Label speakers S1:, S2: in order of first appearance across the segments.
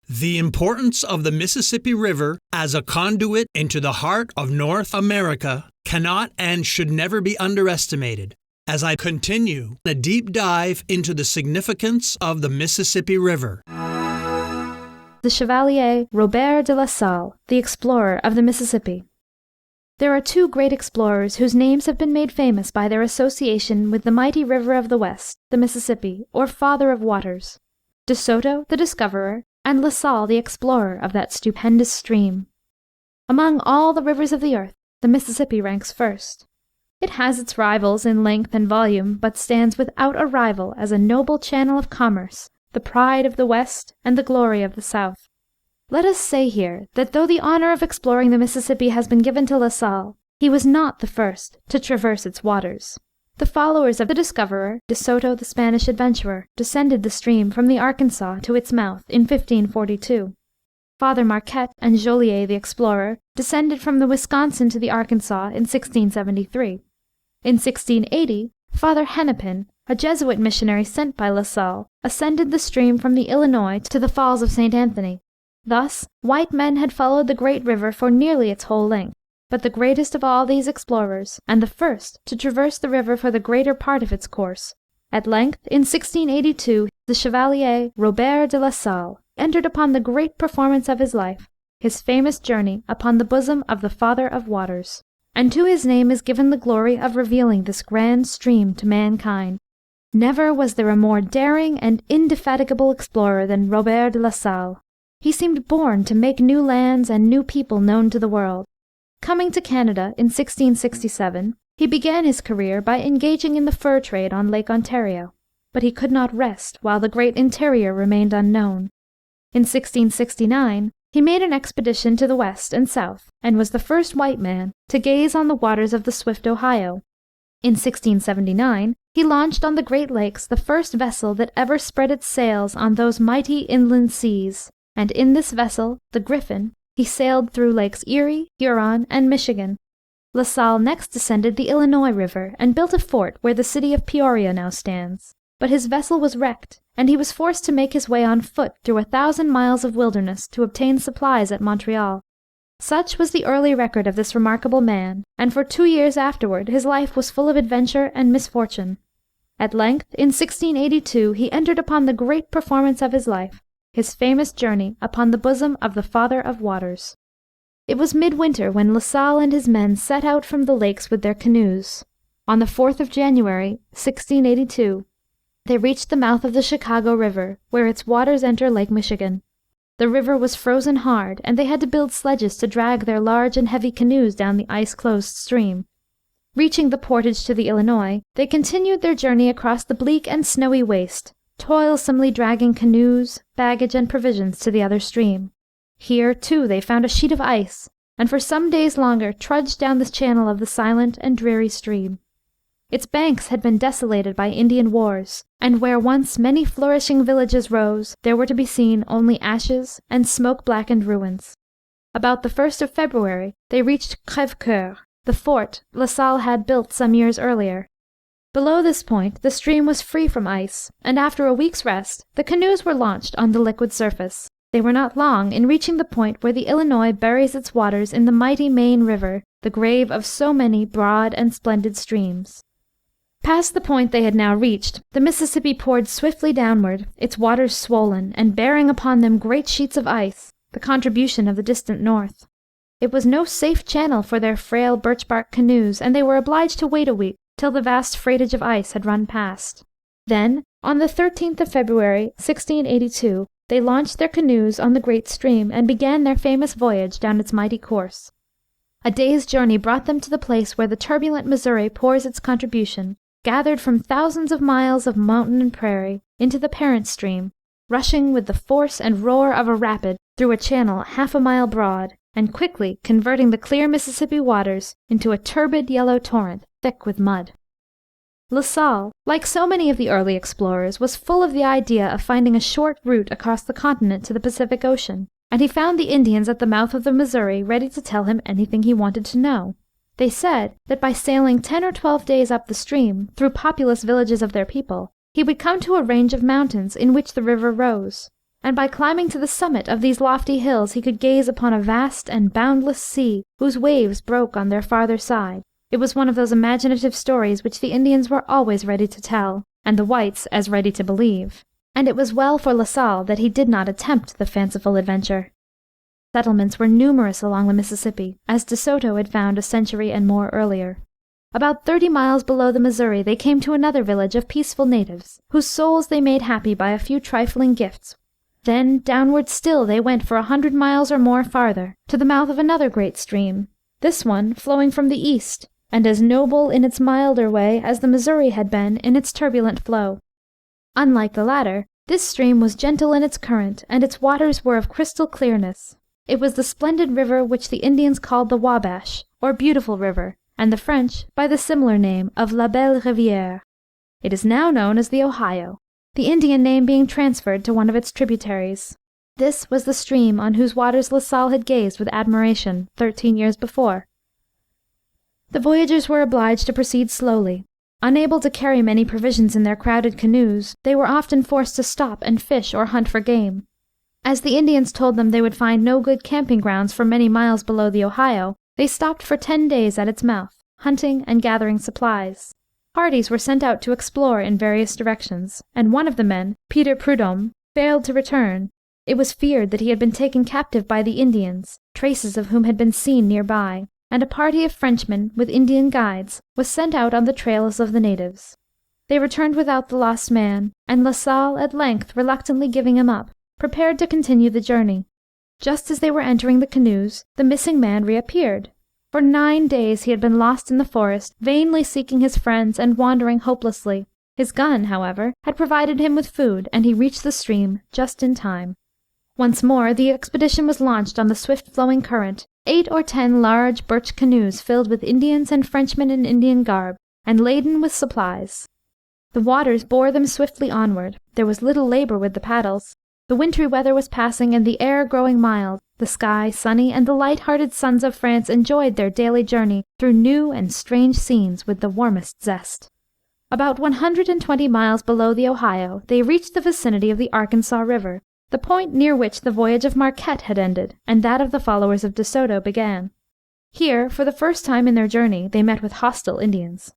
S1: The importance of the Mississippi River as a conduit into the heart of North America cannot and should never be underestimated, as I continue a deep dive into the significance of the Mississippi River.
S2: The Chevalier Robert de La Salle, the explorer of the Mississippi. There are two great explorers whose names have been made famous by their association with the mighty river of the West, the Mississippi, or Father of Waters: De Soto, the discoverer, and La Salle, the explorer of that stupendous stream. Among all the rivers of the earth, the Mississippi ranks first. It has its rivals in length and volume, but stands without a rival as a noble channel of commerce, the pride of the West and the glory of the South. Let us say here that though the honor of exploring the Mississippi has been given to La Salle, he was not the first to traverse its waters. The followers of the discoverer, De Soto the Spanish adventurer, descended the stream from the Arkansas to its mouth in 1542. Father Marquette and Joliet the explorer descended from the Wisconsin to the Arkansas in 1673. In 1680, Father Hennepin, a Jesuit missionary sent by La Salle, ascended the stream from the Illinois to the Falls of St. Anthony. Thus, white men had followed the great river for nearly its whole length. But the greatest of all these explorers, and the first to traverse the river for the greater part of its course, at length, in 1682, the Chevalier Robert de La Salle entered upon the great performance of his life, his famous journey upon the bosom of the Father of Waters. And to his name is given the glory of revealing this grand stream to mankind. Never was there a more daring and indefatigable explorer than Robert de La Salle. He seemed born to make new lands and new people known to the world. Coming to Canada in 1667, he began his career by engaging in the fur trade on Lake Ontario, but he could not rest while the great interior remained unknown. In 1669, he made an expedition to the west and south, and was the first white man to gaze on the waters of the swift Ohio. In 1679, he launched on the Great Lakes the first vessel that ever spread its sails on those mighty inland seas, and in this vessel, the Griffin, he sailed through Lakes Erie, Huron, and Michigan. La Salle next descended the Illinois River and built a fort where the city of Peoria now stands. But his vessel was wrecked, and he was forced to make his way on foot through 1,000 miles of wilderness to obtain supplies at Montreal. Such was the early record of this remarkable man, and for 2 years afterward his life was full of adventure and misfortune. At length, in 1682, he entered upon the great performance of his life, his famous journey upon the bosom of the Father of Waters. It was midwinter when La Salle and his men set out from the lakes with their canoes. On the 4th of January, 1682, they reached the mouth of the Chicago River, where its waters enter Lake Michigan. The river was frozen hard, and they had to build sledges to drag their large and heavy canoes down the ice-closed stream. Reaching the portage to the Illinois, they continued their journey across the bleak and snowy waste, toilsomely dragging canoes, baggage, and provisions to the other stream. Here, too, they found a sheet of ice, and for some days longer trudged down the channel of the silent and dreary stream. Its banks had been desolated by Indian wars, and where once many flourishing villages rose, there were to be seen only ashes and smoke-blackened ruins. About the 1st of February, they reached Crèvecoeur, the fort La Salle had built some years earlier. Below this point the stream was free from ice, and after a week's rest, the canoes were launched on the liquid surface. They were not long in reaching the point where the Illinois buries its waters in the mighty Main River, the grave of so many broad and splendid streams. Past the point they had now reached, the Mississippi poured swiftly downward, its waters swollen, and bearing upon them great sheets of ice, the contribution of the distant north. It was no safe channel for their frail birch-bark canoes, and they were obliged to wait a week till the vast freightage of ice had run past. Then, on the 13th of February, 1682, they launched their canoes on the great stream and began their famous voyage down its mighty course. A day's journey brought them to the place where the turbulent Missouri pours its contribution, gathered from thousands of miles of mountain and prairie, into the parent stream, rushing with the force and roar of a rapid through a channel 1/2 mile broad, and quickly converting the clear Mississippi waters into a turbid yellow torrent, thick with mud. La Salle, like so many of the early explorers, was full of the idea of finding a short route across the continent to the Pacific Ocean, and he found the Indians at the mouth of the Missouri ready to tell him anything he wanted to know. They said that by sailing 10 or 12 days up the stream, through populous villages of their people, he would come to a range of mountains in which the river rose, and by climbing to the summit of these lofty hills he could gaze upon a vast and boundless sea whose waves broke on their farther side. It was one of those imaginative stories which the Indians were always ready to tell, and the whites as ready to believe, and it was well for La Salle that he did not attempt the fanciful adventure. Settlements were numerous along the Mississippi, as De Soto had found a century and more earlier. About 30 miles below the Missouri they came to another village of peaceful natives, whose souls they made happy by a few trifling gifts. Then downward still they went for 100 miles or more farther, to the mouth of another great stream, this one flowing from the east, and as noble in its milder way as the Missouri had been in its turbulent flow. Unlike the latter, this stream was gentle in its current, and its waters were of crystal clearness. It was the splendid river which the Indians called the Wabash, or Beautiful River, and the French by the similar name of La Belle Rivière. It is now known as the Ohio, the Indian name being transferred to one of its tributaries. This was the stream on whose waters La Salle had gazed with admiration 13 years before. The voyagers were obliged to proceed slowly. Unable to carry many provisions in their crowded canoes, they were often forced to stop and fish or hunt for game. As the Indians told them they would find no good camping grounds for many miles below the Ohio, they stopped for 10 days at its mouth, hunting and gathering supplies. Parties were sent out to explore in various directions, and one of the men, Peter Prudhomme, failed to return. It was feared that he had been taken captive by the Indians, traces of whom had been seen nearby, and a party of Frenchmen, with Indian guides, was sent out on the trails of the natives. They returned without the lost man, and La Salle at length reluctantly giving him up, prepared to continue the journey. Just as they were entering the canoes, the missing man reappeared. For 9 days he had been lost in the forest, vainly seeking his friends and wandering hopelessly. His gun, however, had provided him with food, and he reached the stream just in time. Once more the expedition was launched on the swift-flowing current, 8 or 10 large birch canoes filled with Indians and Frenchmen in Indian garb, and laden with supplies. The waters bore them swiftly onward. There was little labor with the paddles. The wintry weather was passing, and the air growing mild, the sky sunny, and the light-hearted sons of France enjoyed their daily journey through new and strange scenes with the warmest zest. About 120 miles below the Ohio, they reached the vicinity of the Arkansas River, the point near which the voyage of Marquette had ended, and that of the followers of De Soto began. Here, for the first time in their journey, they met with hostile Indians.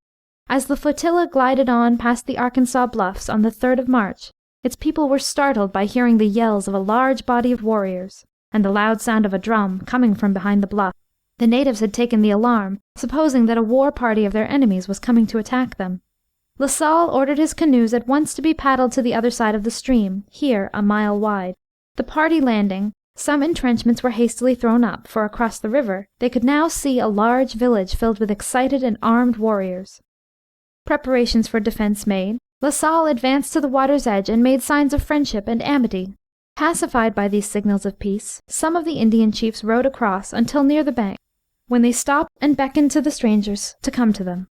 S2: As the flotilla glided on past the Arkansas bluffs on the 3rd of March, its people were startled by hearing the yells of a large body of warriors, and the loud sound of a drum coming from behind the bluff. The natives had taken the alarm, supposing that a war party of their enemies was coming to attack them. La Salle ordered his canoes at once to be paddled to the other side of the stream, here a mile wide. The party landing, some entrenchments were hastily thrown up, for across the river they could now see a large village filled with excited and armed warriors. Preparations for defense made, La Salle advanced to the water's edge and made signs of friendship and amity. Pacified by these signals of peace, some of the Indian chiefs rowed across until near the bank, when they stopped and beckoned to the strangers to come to them.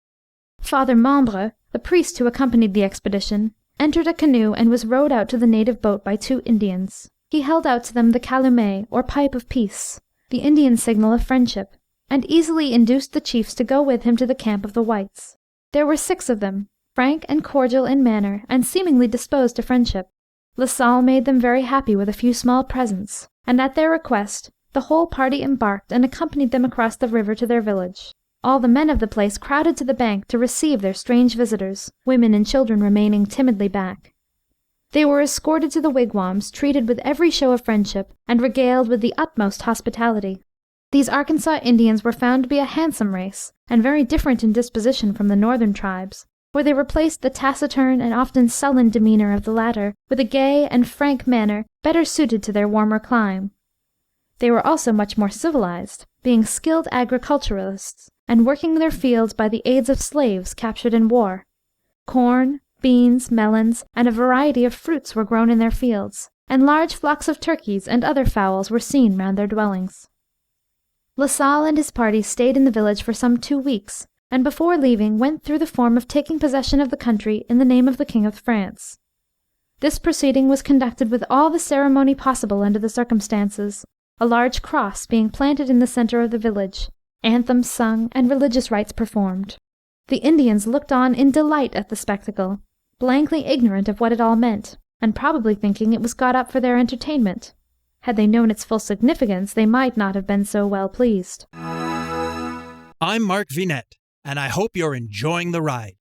S2: Father Membre, the priest who accompanied the expedition, entered a canoe and was rowed out to the native boat by 2 Indians. He held out to them the calumet, or pipe of peace, the Indian signal of friendship, and easily induced the chiefs to go with him to the camp of the whites. There were 6 of them, frank and cordial in manner, and seemingly disposed to friendship. La Salle made them very happy with a few small presents, and at their request the whole party embarked and accompanied them across the river to their village. All the men of the place crowded to the bank to receive their strange visitors, women and children remaining timidly back. They were escorted to the wigwams, treated with every show of friendship, and regaled with the utmost hospitality. These Arkansas Indians were found to be a handsome race, and very different in disposition from the northern tribes, for they replaced the taciturn and often sullen demeanour of the latter with a gay and frank manner better suited to their warmer clime. They were also much more civilized, being skilled agriculturists, and working their fields by the aids of slaves captured in war. Corn, beans, melons, and a variety of fruits were grown in their fields, and large flocks of turkeys and other fowls were seen round their dwellings. La Salle and his party stayed in the village for some 2 weeks, and before leaving went through the form of taking possession of the country in the name of the King of France. This proceeding was conducted with all the ceremony possible under the circumstances, a large cross being planted in the centre of the village, anthems sung, and religious rites performed. The Indians looked on in delight at the spectacle, blankly ignorant of what it all meant, and probably thinking it was got up for their entertainment. Had they known its full significance, they might not have been so well pleased.
S1: I'm Mark Vinette, and I hope you're enjoying the ride.